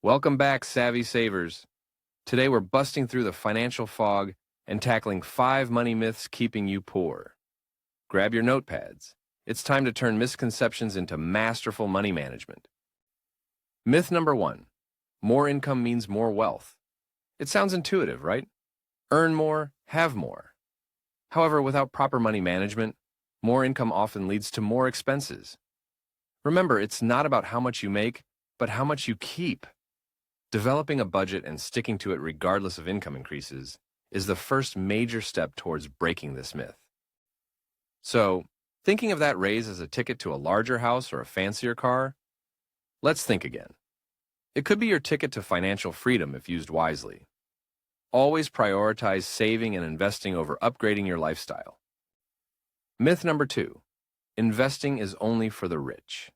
Welcome back, Savvy Savers. Today we're busting through the financial fog and tackling 5 money myths keeping you poor. Grab your notepads. It's time to turn misconceptions into masterful money management. Myth number 1. More income means more wealth. It sounds intuitive, right? Earn more, have more. However, without proper money management, more income often leads to more expenses. Remember, it's not about how much you make, but how much you keep. Developing a budget and sticking to it regardless of income increases is the first major step towards breaking this myth. So, thinking of that raise as a ticket to a larger house or a fancier car? Let's think again. It could be your ticket to financial freedom if used wisely. Always prioritize saving and investing over upgrading your lifestyle. Myth number 2. Investing is only for the rich.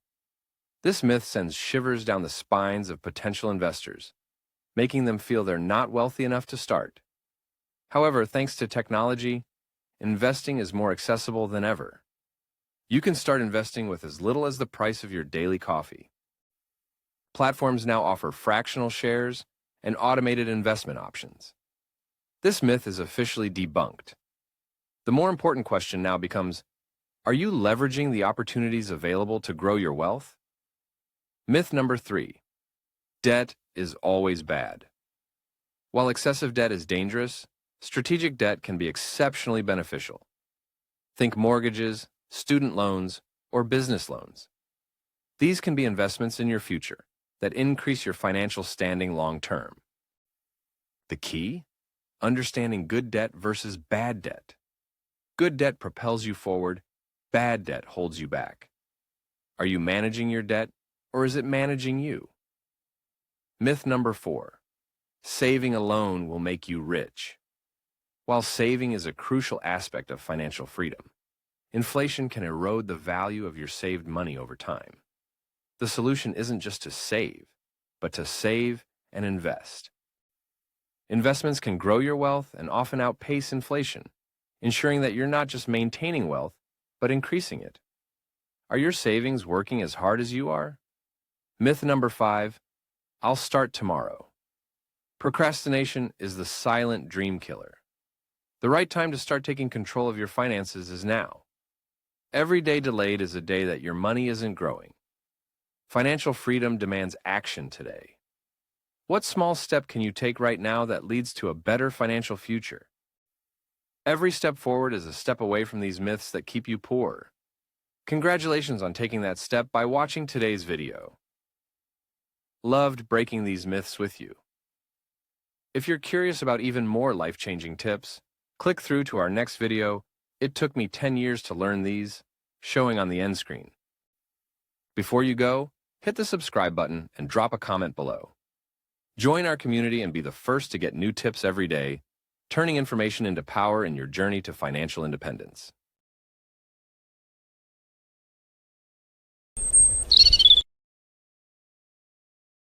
This myth sends shivers down the spines of potential investors, making them feel they're not wealthy enough to start. However, thanks to technology, investing is more accessible than ever. You can start investing with as little as the price of your daily coffee. Platforms now offer fractional shares and automated investment options. This myth is officially debunked. The more important question now becomes, are you leveraging the opportunities available to grow your wealth? Myth number 3. Debt is always bad. While excessive debt is dangerous, strategic debt can be exceptionally beneficial. Think mortgages, student loans, or business loans. These can be investments in your future that increase your financial standing long term. The key? Understanding good debt versus bad debt. Good debt propels you forward, bad debt holds you back. Are you managing your debt, or is it managing you? Myth number 4. Saving alone will make you rich. While saving is a crucial aspect of financial freedom, inflation can erode the value of your saved money over time. The solution isn't just to save, but to save and invest. Investments can grow your wealth and often outpace inflation, ensuring that you're not just maintaining wealth, but increasing it. Are your savings working as hard as you are? Myth number 5. I'll start tomorrow. Procrastination is the silent dream killer. The right time to start taking control of your finances is now. Every day delayed is a day that your money isn't growing. Financial freedom demands action today. What small step can you take right now that leads to a better financial future? Every step forward is a step away from these myths that keep you poor. Congratulations on taking that step by watching today's video. Loved breaking these myths with you. If you're curious about even more life-changing tips, click through to our next video. It took me 10 years to learn these, showing on the end screen. Before you go, hit the subscribe button and drop a comment below. Join our community and be the first to get new tips every day, turning information into power in your journey to financial independence.